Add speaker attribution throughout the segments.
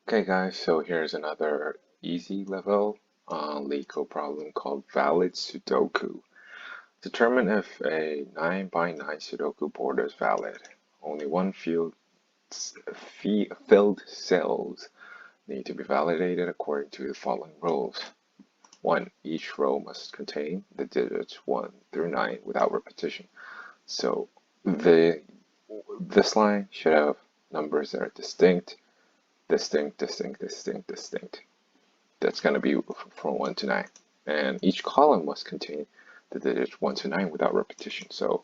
Speaker 1: Okay guys, so here's another easy level LeetCode problem called Valid Sudoku. Determine if a 9 by 9 Sudoku board is valid. Only one filled cells need to be validated according to the following rules. 1. Each row must contain the digits 1 through 9 without repetition. So this line should have numbers that are distinct. That's going to be from 1 to 9. And each column must contain the digits 1 to 9 without repetition. So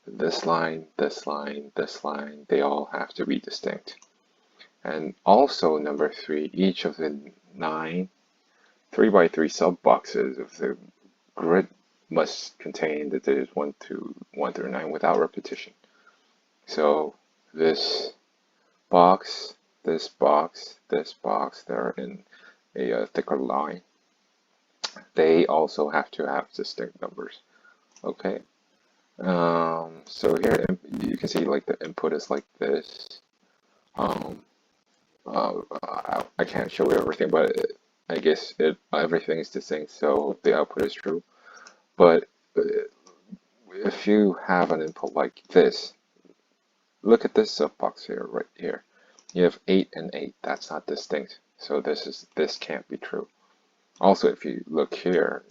Speaker 1: this line, they all have to be distinct. And also number 3, each of the 9 3 by 3 sub boxes of the grid must contain the digits 1 through 9 without repetition. So this box, this box, they're in a thicker line. They also have to have distinct numbers. Okay. So here you can see like the input is like this. I can't show you everything, but I guess everything is distinct, so the output is true. But if you have an input like this, look at this subbox here, right here. You have 8 and 8. That's not distinct. So this can't be true. Also, if you look here,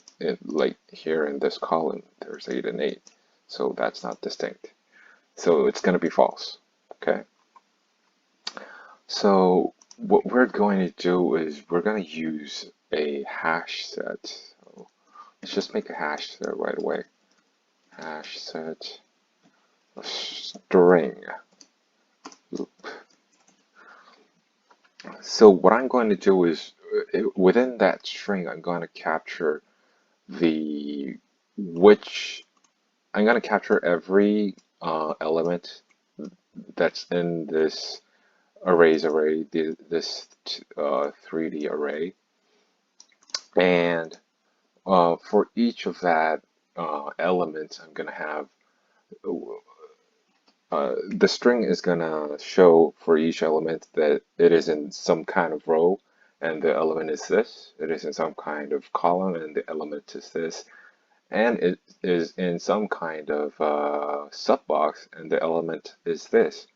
Speaker 1: like here in this column, there's 8 and 8. So that's not distinct. So it's going to be false. Okay. So what we're going to do is we're going to use a hash set. So let's just make a hash set right away. Hash set of string. Oop. So what I'm going to do is within that string, I'm going to capture I'm going to capture every element that's in this array, this 3D array, and for each of that element, I'm going to have the string is going to show for each element that it is in some kind of row, and the element is this. It is in some kind of column, and the element is this. And it is in some kind of subbox, and the element is this.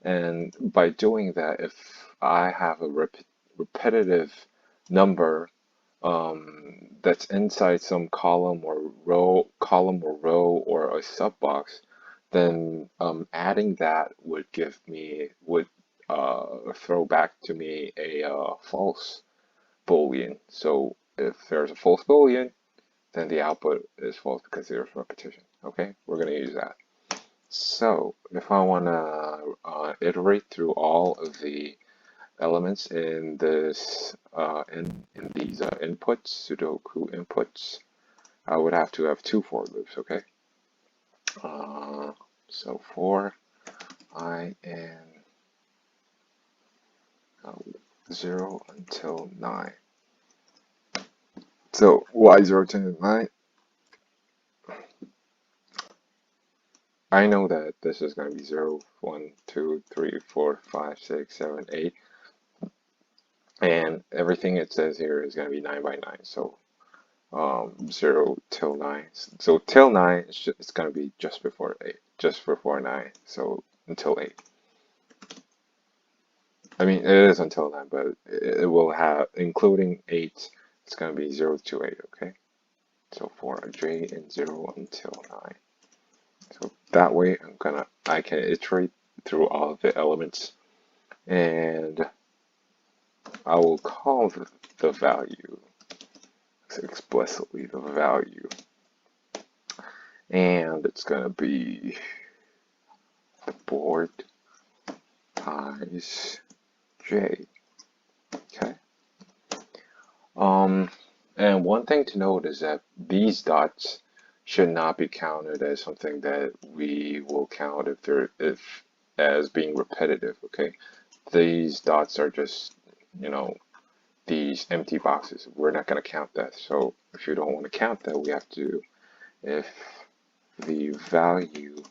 Speaker 1: And by doing that, if I have a repetitive number that's inside some column or row, or a subbox, then adding that would throw back to me a false boolean. So if there's a false boolean, then the output is false because there's repetition. Okay, we're going to use that. So if I want to iterate through all of the elements in this in these inputs, Sudoku inputs, I would have to have 2 for loops. Okay, so for I n 0 until 9. So y0 to 9. I know that this is going to be 0, 1, 2, 3, 4, 5, 6, 7, 8. And everything it says here is going to be 9 by 9. So 0 till 9. So till 9, it's going to be just before 8, just before 9. So until 8. I mean, it is until 9, but it will have, including 8, it's going to be 0 to 8, okay? So for j and 0 until 9. So that way I can iterate through all of the elements, and I will call the value explicitly the value, and it's going to be the board times j. Okay. And one thing to note is that these dots should not be counted as something that we will count if as being repetitive. Okay, these dots are just, these empty boxes. We're not going to count that. So if you don't want to count that, we have to, if the value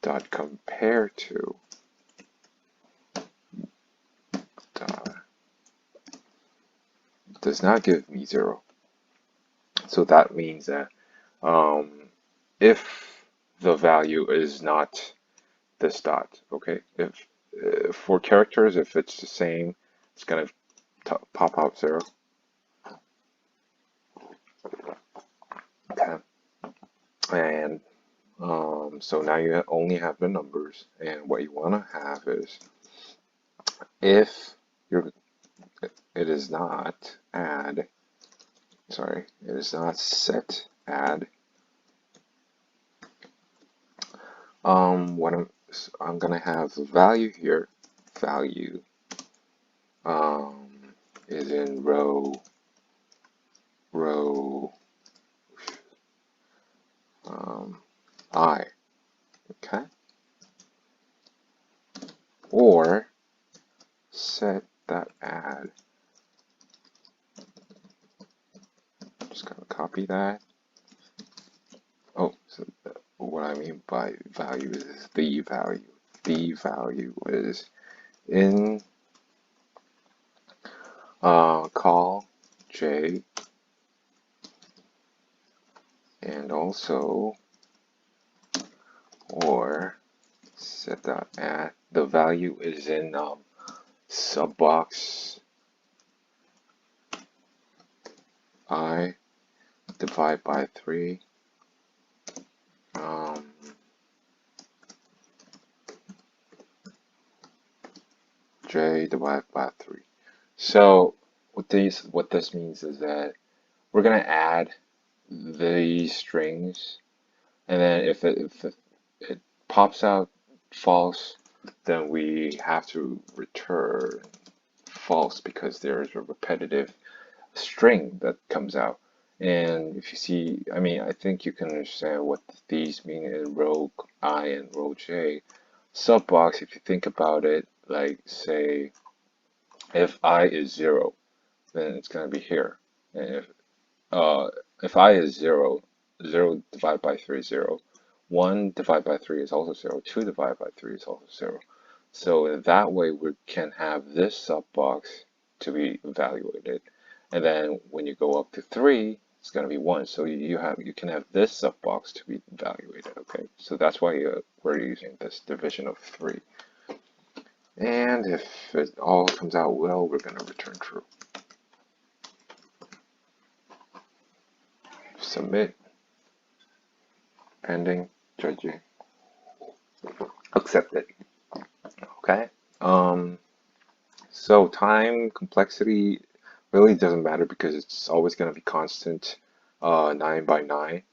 Speaker 1: dot compare to dot does not give me 0. So that means that um, if the value is not this dot, okay? If for characters, if it's the same, it's gonna pop out 0. Okay, and so now you only have the numbers, and what you want to have is if you're it is not add, sorry, it is not set add. What I'm gonna have the value here, value is in row I, okay, or set that add. I'm just gonna copy that. Oh, so what I mean by value is the value. The value is in call J, and also or set that at the value is in sub box I divide by 3 J divided by 3. So what this means is that we're gonna add these strings, and then if it pops out false, then we have to return false because there's a repetitive string that comes out. And if you see, I mean, I think you can understand what these mean in row I and row J. Sub box, if you think about it, like say, if I is 0, then it's going to be here. And if I is 0, 0 divided by 3 is 0. 1 divided by 3 is also 0. 2 divided by 3 is also 0. So in that way, we can have this sub box to be evaluated. And then when you go up to 3, it's going to be 1. So you can have this sub box to be evaluated. Okay, so that's why we're using this division of 3. And if it all comes out well, we're going to return true. Submit, pending, judging, accept it. Okay. So time complexity really doesn't matter because it's always going to be constant, 9 by 9.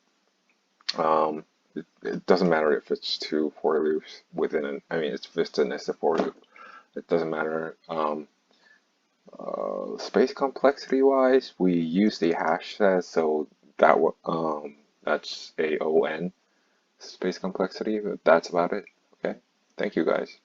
Speaker 1: It doesn't matter if it's 2 for loops within an, I mean, it's just a nested for loop. It doesn't matter. Space complexity wise, we use the hash set, so that that's AON space complexity, but that's about it. Okay, thank you guys.